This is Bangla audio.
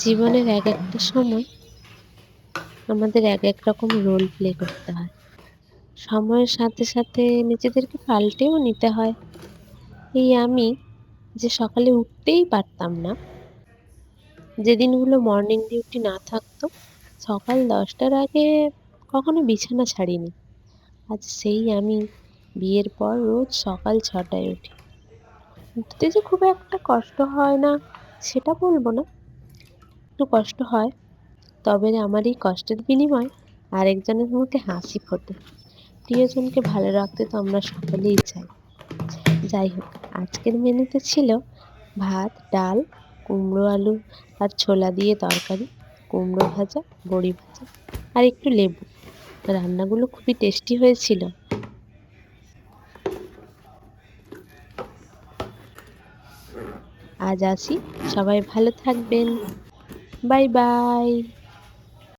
জীবনের এক একটা সময় আমাদের এক এক রকম রোল প্লে করতে হয়। সময়ের সাথে সাথে নিজেদেরকে পাল্টেও নিতে হয়। এই আমি যে সকালে উঠতেই পারতাম না, যে দিনগুলো মর্নিং ডিউটি না থাকতো, সকাল ১০টার আগে কখনো বিছানা ছাড়িনি। আজ সেই আমি বিয়ের পর রোজ সকাল ৬টায় উঠি। উঠতে যে খুব একটা কষ্ট হয় না সেটা বলব না, একটু কষ্ট হয়। তবে আমার এই কষ্টের বিনিময়ে আরেকজনের মুখে হাসি ফোটে। প্রিয়জনকে ভালো রাখতে তো আমরা সকলেই চাই। যাই হোক, আজকের মেনুতে ছিল ভাত, ডাল, কুমড়ো আলু আর ছোলা দিয়ে তরকারি, কুমড়ো ভাজা, বড়ি ভাজা আর একটু লেবু। রান্নাগুলো খুবই টেস্টি হয়েছিল। আজ আসি, সবাই ভালো থাকবেন। Bye bye.